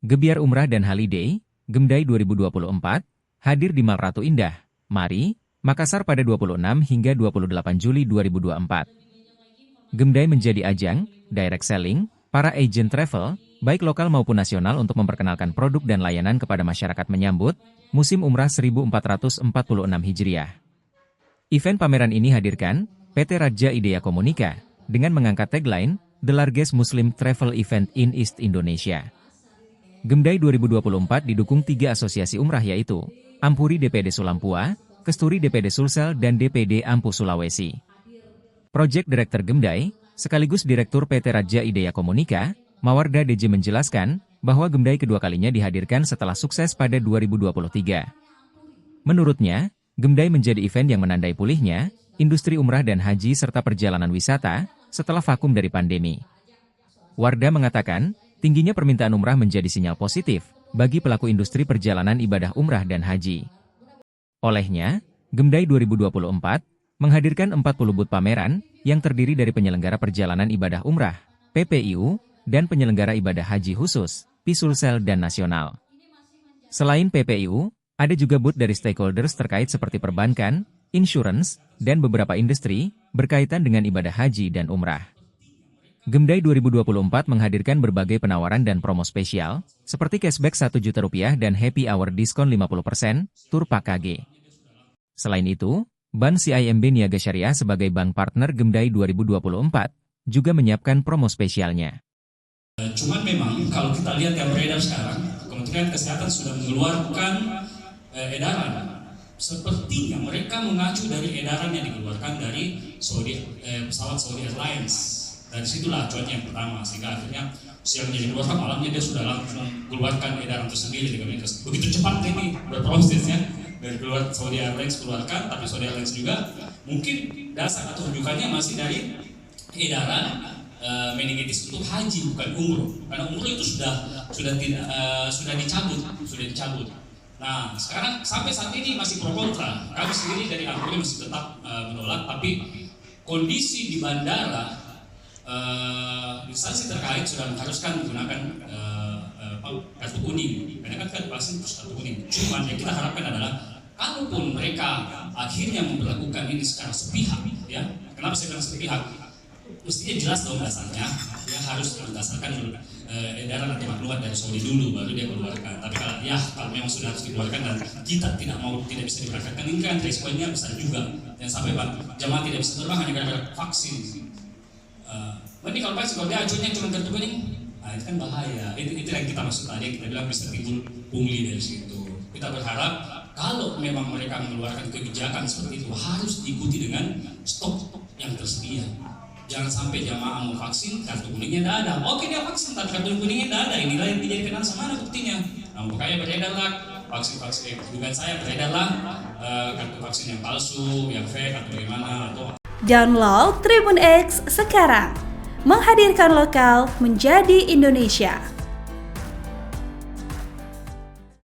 Gebiar Umrah dan Holiday, Gemdai 2024, hadir di Mall Ratu Indah, Mari, Makassar pada 26 hingga 28 Juli 2024. Gemdai menjadi ajang, direct selling, para agent travel, baik lokal maupun nasional untuk memperkenalkan produk dan layanan kepada masyarakat menyambut musim Umrah 1446 Hijriah. Event pameran ini hadirkan PT Raja Idea Komunika dengan mengangkat tagline, The Largest Muslim Travel Event in East Indonesia. Gemdai 2024 didukung 3 asosiasi umrah yaitu Ampuri DPD Sulampua, Kesturi DPD Sulsel dan DPD Ampu Sulawesi. Project Director Gemdai, sekaligus Direktur PT Raja Idea Komunika, Mawarda DJ menjelaskan bahwa Gemdai kedua kalinya dihadirkan setelah sukses pada 2023. Menurutnya, Gemdai menjadi event yang menandai pulihnya industri umrah dan haji serta perjalanan wisata setelah vakum dari pandemi. Warda mengatakan, tingginya permintaan umrah menjadi sinyal positif bagi pelaku industri perjalanan ibadah umrah dan haji. Olehnya, Gemdai 2024 menghadirkan 40 booth pameran yang terdiri dari penyelenggara perjalanan ibadah umrah, PPIU, dan penyelenggara ibadah haji khusus, PISulsel dan nasional. Selain PPIU, ada juga booth dari stakeholders terkait seperti perbankan, insurance, dan beberapa industri berkaitan dengan ibadah haji dan umrah. Gemdai 2024 menghadirkan berbagai penawaran dan promo spesial, seperti cashback Rp1 juta dan happy hour diskon 50%, tur Pak KG. Selain itu, Bank CIMB Niaga Syariah sebagai bank partner Gemdai 2024 juga menyiapkan promo spesialnya. Cuman memang kalau kita lihat yang beredar sekarang, Kementerian Kesehatan sudah mengeluarkan edaran. Sepertinya mereka mengacu dari edaran yang dikeluarkan dari pesawat Saudi Airlines. Dari situlah acuannya yang pertama, sehingga akhirnya siangnya dikeluarkan, malamnya dia sudah langsung mengeluarkan edaran tersendiri di Kemenkes. Begitu cepat ini berprosesnya, dari keluar Saudi Airlines keluarkan, tapi Saudi Airlines juga mungkin dasar atau rujukannya masih dari edaran meningitis untuk haji bukan umroh, karena umroh itu sudah dicabut. Nah sekarang sampai saat ini masih pro kontra. Kami sendiri dari Ampuri masih tetap menolak, tapi kondisi di bandara instansi terkait sudah mengharuskan menggunakan kartu kuning, karena kan vaksin terus kartu kuning. Cuman yang kita harapkan adalah kalaupun mereka akhirnya memperlakukan ini secara sepihak, ya, kenapa saya bilang sepihak? Mestinya jelas dong dasarnya, yang harus berdasarkan edaran atau maklumat dari Saudi dulu baru dia keluarkan. Tapi kalau memang sudah harus dikeluarkan dan kita tidak bisa diberangkatkan, ini kan resikonya besar juga. Dan sampai jamaah tidak bisa terbang hanya gara-gara vaksin. Nanti kalau dia acuannya cuma kartu kuning, nah itu kan bahaya. Itu yang kita maksud tadi, kita bilang bisa timbul pungli dari situ. Kita berharap kalau memang mereka mengeluarkan kebijakan seperti itu harus diikuti dengan stok yang tersedia. Jangan sampai jamaah mau vaksin, kartu kuningnya tidak ada. Oke dia vaksin, tapi kartu kuningnya tidak ada. Inilah yang dijadikan alasan, mana buktinya? Nah, makanya beredarlah vaksin dugaan saya beredarlah kartu vaksin yang palsu, yang fake atau bagaimana atau. Download Tribun X sekarang, menghadirkan lokal menjadi Indonesia.